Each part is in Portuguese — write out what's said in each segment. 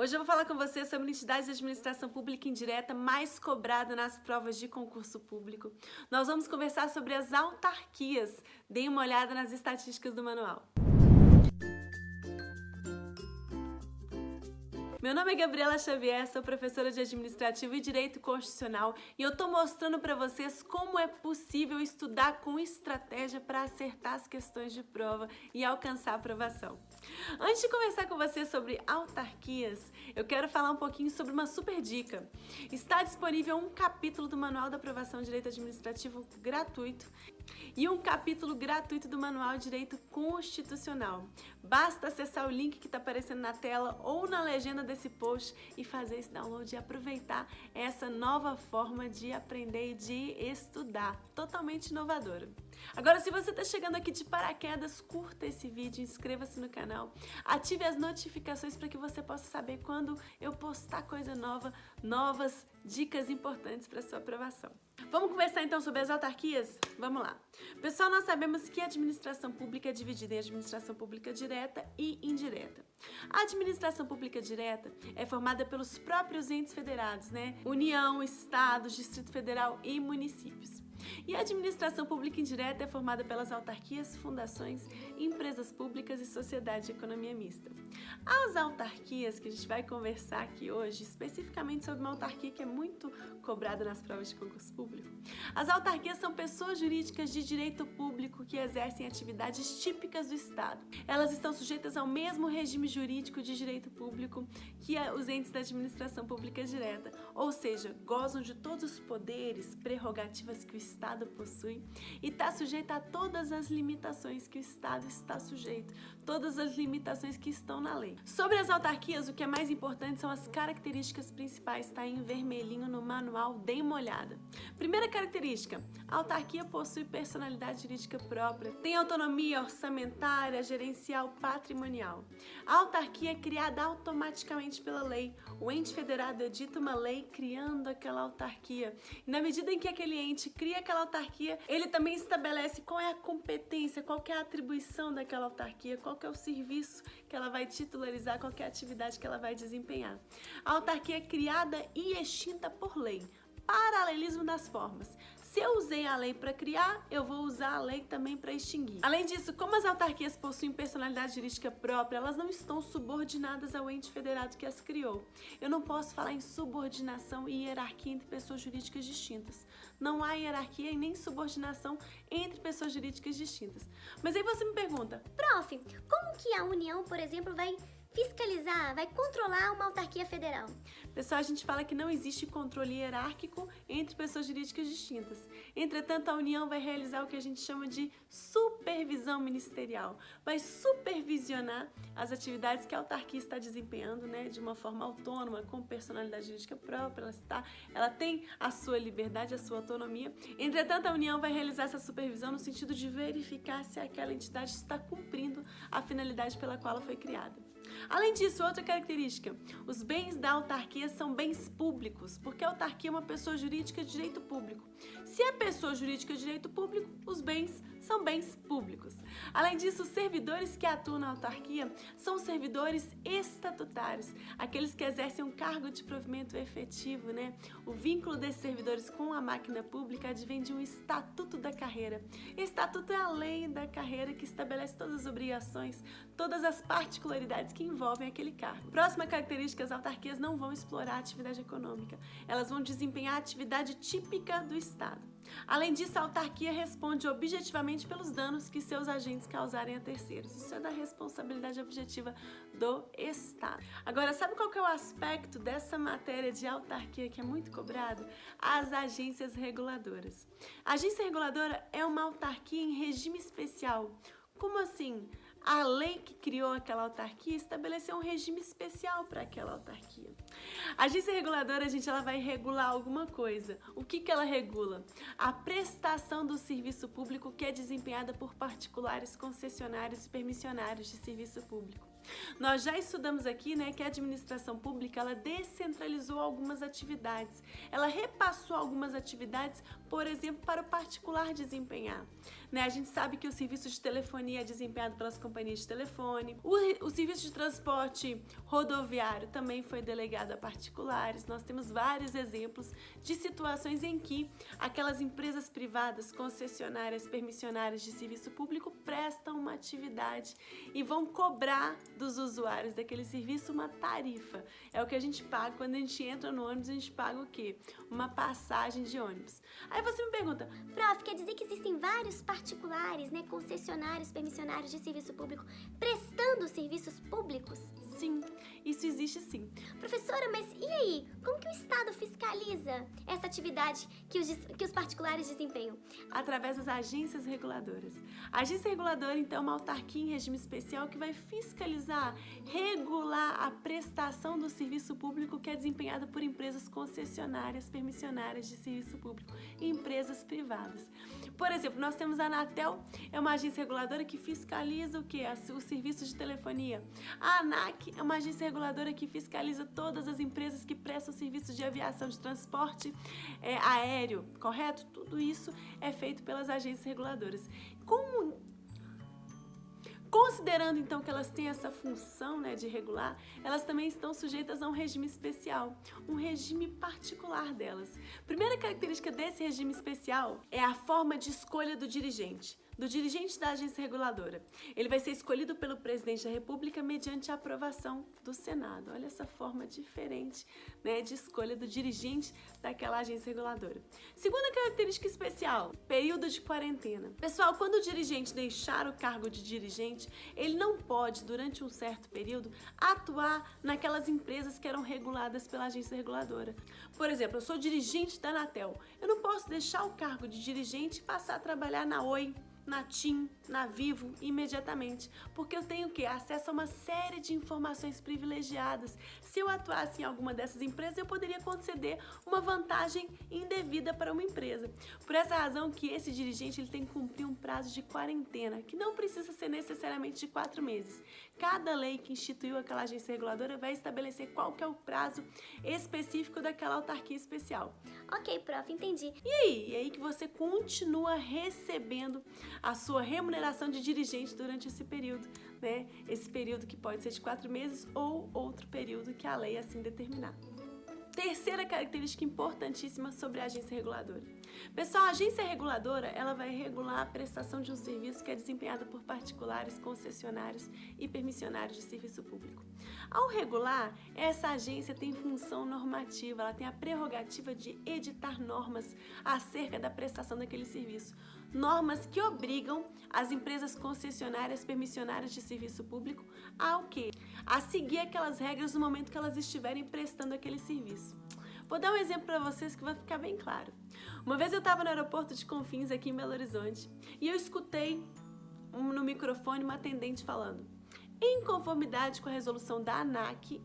Hoje eu vou falar com você sobre a entidade de administração pública indireta mais cobrada nas provas de concurso público. Nós vamos conversar sobre as autarquias. Dê uma olhada nas estatísticas do manual. Meu nome é Gabriela Xavier, sou professora de Administrativo e Direito Constitucional e eu tô mostrando para vocês como é possível estudar com estratégia para acertar as questões de prova e alcançar a aprovação. Antes de conversar com você sobre autarquias, eu quero falar um pouquinho sobre uma super dica. Está disponível um capítulo do Manual da Aprovação de Direito Administrativo gratuito e um capítulo gratuito do Manual de Direito Constitucional. Basta acessar o link que está aparecendo na tela ou na legenda desse post e fazer esse download e aproveitar essa nova forma de aprender e de estudar, totalmente inovadora. Agora, se você está chegando aqui de paraquedas, curta esse vídeo, inscreva-se no canal, ative as notificações para que você possa saber quando eu postar coisa nova, novas dicas importantes para sua aprovação. Vamos conversar então sobre as autarquias? Vamos lá. Pessoal, nós sabemos que a administração pública é dividida em administração pública direta e indireta. A administração pública direta é formada pelos próprios entes federados, né? União, Estados, Distrito Federal e municípios. E a administração pública indireta é formada pelas autarquias, fundações, empresas públicas e sociedade de economia mista. As autarquias que a gente vai conversar aqui hoje, especificamente sobre uma autarquia que é muito cobrada nas provas de concurso público. As autarquias são pessoas jurídicas de direito público que exercem atividades típicas do Estado. Elas estão sujeitas ao mesmo regime jurídico de direito público que os entes da administração pública direta, ou seja, gozam de todos os poderes, prerrogativas que o Estado possui e está sujeita a todas as limitações que o Estado está sujeito, todas as limitações que estão na lei. Sobre as autarquias, o que é mais importante são as características principais, está em vermelhinho no manual, dê uma olhada. Primeira característica, a autarquia possui personalidade jurídica própria, tem autonomia orçamentária, gerencial, patrimonial. A autarquia é criada automaticamente pela lei. O ente federado edita uma lei criando aquela autarquia. E na medida em que aquele ente cria aquela autarquia, ele também estabelece qual é a competência, qual que é a atribuição daquela autarquia, qual que é o serviço que ela vai titularizar, qual que é a atividade que ela vai desempenhar. A autarquia é criada e extinta por lei. Paralelismo das formas. Se eu usei a lei para criar, eu vou usar a lei também para extinguir. Além disso, como as autarquias possuem personalidade jurídica própria, elas não estão subordinadas ao ente federado que as criou. Eu não posso falar em subordinação e hierarquia entre pessoas jurídicas distintas. Não há hierarquia e nem subordinação entre pessoas jurídicas distintas. Mas aí você me pergunta, Prof, como que a União, por exemplo, vai fiscalizar, vai controlar uma autarquia federal? Pessoal, a gente fala que não existe controle hierárquico entre pessoas jurídicas distintas. Entretanto, a União vai realizar o que a gente chama de supervisão ministerial. Vai supervisionar as atividades que a autarquia está desempenhando, né, de uma forma autônoma, com personalidade jurídica própria. Ela tem a sua liberdade, a sua autonomia. Entretanto, a União vai realizar essa supervisão no sentido de verificar se aquela entidade está cumprindo a finalidade pela qual ela foi criada. Além disso, outra característica, os bens da autarquia são bens públicos, porque a autarquia é uma pessoa jurídica de direito público. Se é pessoa jurídica de direito público, os bens são bens públicos. Além disso, os servidores que atuam na autarquia são servidores estatutários, aqueles que exercem um cargo de provimento efetivo, né? O vínculo desses servidores com a máquina pública advém de um estatuto da carreira. Estatuto é a lei da carreira que estabelece todas as obrigações, todas as particularidades que envolvem aquele cargo. Próxima característica, as autarquias não vão explorar a atividade econômica. Elas vão desempenhar a atividade típica do Estado. Além disso, a autarquia responde objetivamente pelos danos que seus agentes causarem a terceiros. Isso é da responsabilidade objetiva do Estado. Agora, sabe qual que é o aspecto dessa matéria de autarquia que é muito cobrado? As agências reguladoras. A agência reguladora é uma autarquia em regime especial. Como assim? A lei que criou aquela autarquia estabeleceu um regime especial para aquela autarquia. A agência reguladora, ela vai regular alguma coisa. O que ela regula? A prestação do serviço público que é desempenhada por particulares, concessionários e permissionários de serviço público. Nós já estudamos aqui, né, que a administração pública, ela descentralizou algumas atividades. Ela repassou algumas atividades, por exemplo, para o particular desempenhar. Né? A gente sabe que o serviço de telefonia é desempenhado pelas companhias de telefone. O serviço de transporte rodoviário também foi delegado a particulares. Nós temos vários exemplos de situações em que aquelas empresas privadas, concessionárias, permissionárias de serviço público prestam uma atividade e vão cobrar dos usuários daquele serviço uma tarifa. É o que a gente paga quando a gente entra no ônibus, a gente paga o quê? Uma passagem de ônibus. Aí você me pergunta, Prof, quer dizer que existem vários particulares, né, concessionários, permissionários de serviço público, prestando serviços públicos? sim, isso existe sim. Professora, mas e aí? Como que o Estado fiscaliza essa atividade que os particulares desempenham? Através das agências reguladoras. A agência reguladora, então, é uma autarquia em regime especial que vai fiscalizar, regular a prestação do serviço público que é desempenhado por empresas concessionárias, permissionárias de serviço público e empresas privadas. Por exemplo, nós temos a Anatel, é uma agência reguladora que fiscaliza o quê? O serviço de telefonia. A ANAC é uma agência reguladora que fiscaliza todas as empresas que prestam serviços de aviação de transporte aéreo, correto? Tudo isso é feito pelas agências reguladoras. Considerando, então, que elas têm essa função, né, de regular, elas também estão sujeitas a um regime especial, um regime particular delas. Primeira característica desse regime especial é a forma de escolha do dirigente da agência reguladora. Ele vai ser escolhido pelo presidente da República mediante a aprovação do Senado. Olha essa forma diferente, né, de escolha do dirigente daquela agência reguladora. Segunda característica especial, período de quarentena. Pessoal, quando o dirigente deixar o cargo de dirigente, ele não pode, durante um certo período, atuar naquelas empresas que eram reguladas pela agência reguladora. Por exemplo, eu sou dirigente da Anatel. Eu não posso deixar o cargo de dirigente e passar a trabalhar na Oi, na TIM, na Vivo imediatamente, porque eu tenho acesso a uma série de informações privilegiadas. Se eu atuasse em alguma dessas empresas, eu poderia conceder uma vantagem indevida para uma empresa. Por essa razão que esse dirigente ele tem que cumprir um prazo de quarentena, que não precisa ser necessariamente de 4 meses. Cada lei que instituiu aquela agência reguladora vai estabelecer qual que é o prazo específico daquela autarquia especial. Ok, prof, entendi. E aí que você continua recebendo a sua remuneração de dirigente durante esse período, né? Esse período que pode ser de 4 meses ou outro período que a lei assim determinar. Terceira característica importantíssima sobre a agência reguladora. Pessoal, a agência reguladora, ela vai regular a prestação de um serviço que é desempenhado por particulares, concessionários e permissionários de serviço público. Ao regular, essa agência tem função normativa, ela tem a prerrogativa de editar normas acerca da prestação daquele serviço. Normas que obrigam as empresas concessionárias, permissionárias de serviço público a quê? A seguir aquelas regras no momento que elas estiverem prestando aquele serviço. Vou dar um exemplo para vocês que vai ficar bem claro. Uma vez eu estava no aeroporto de Confins, aqui em Belo Horizonte, e eu escutei no microfone uma atendente falando: em conformidade com a resolução da ANAC,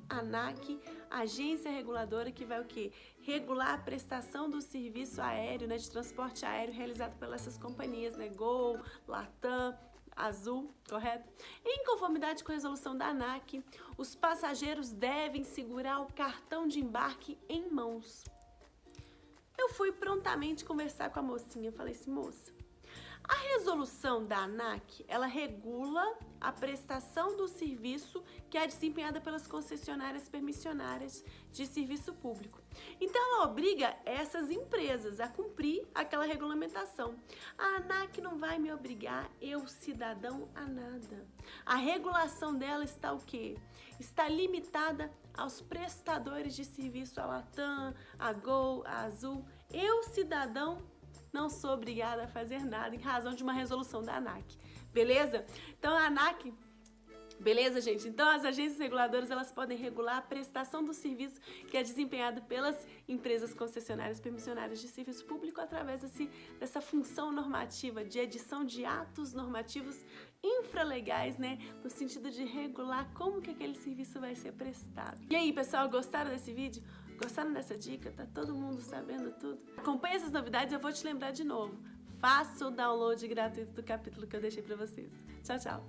agência reguladora que vai o quê? Regular a prestação do serviço aéreo, né, de transporte aéreo realizado pelas essas companhias, né, Gol, Latam, Azul, correto? Em conformidade com a resolução da ANAC, os passageiros devem segurar o cartão de embarque em mãos. Eu fui prontamente conversar com a mocinha, falei assim: moça, a resolução da ANAC, ela regula a prestação do serviço que é desempenhada pelas concessionárias permissionárias de serviço público. Então, ela obriga essas empresas a cumprir aquela regulamentação. A ANAC não vai me obrigar, eu, cidadão, a nada. A regulação dela está o quê? Está limitada aos prestadores de serviço, a Latam, a Gol, a Azul. Eu, cidadão, não sou obrigada a fazer nada em razão de uma resolução da ANAC, beleza? Então a ANAC, beleza, gente? Então as agências reguladoras, elas podem regular a prestação do serviço que é desempenhado pelas empresas concessionárias permissionárias de serviço público através dessa função normativa de edição de atos normativos infralegais, né? No sentido de regular como que aquele serviço vai ser prestado. E aí, pessoal, gostaram desse vídeo? Gostaram dessa dica? Tá todo mundo sabendo tudo? Acompanhe essas novidades, eu vou te lembrar de novo. Faça o download gratuito do capítulo que eu deixei pra vocês. Tchau, tchau!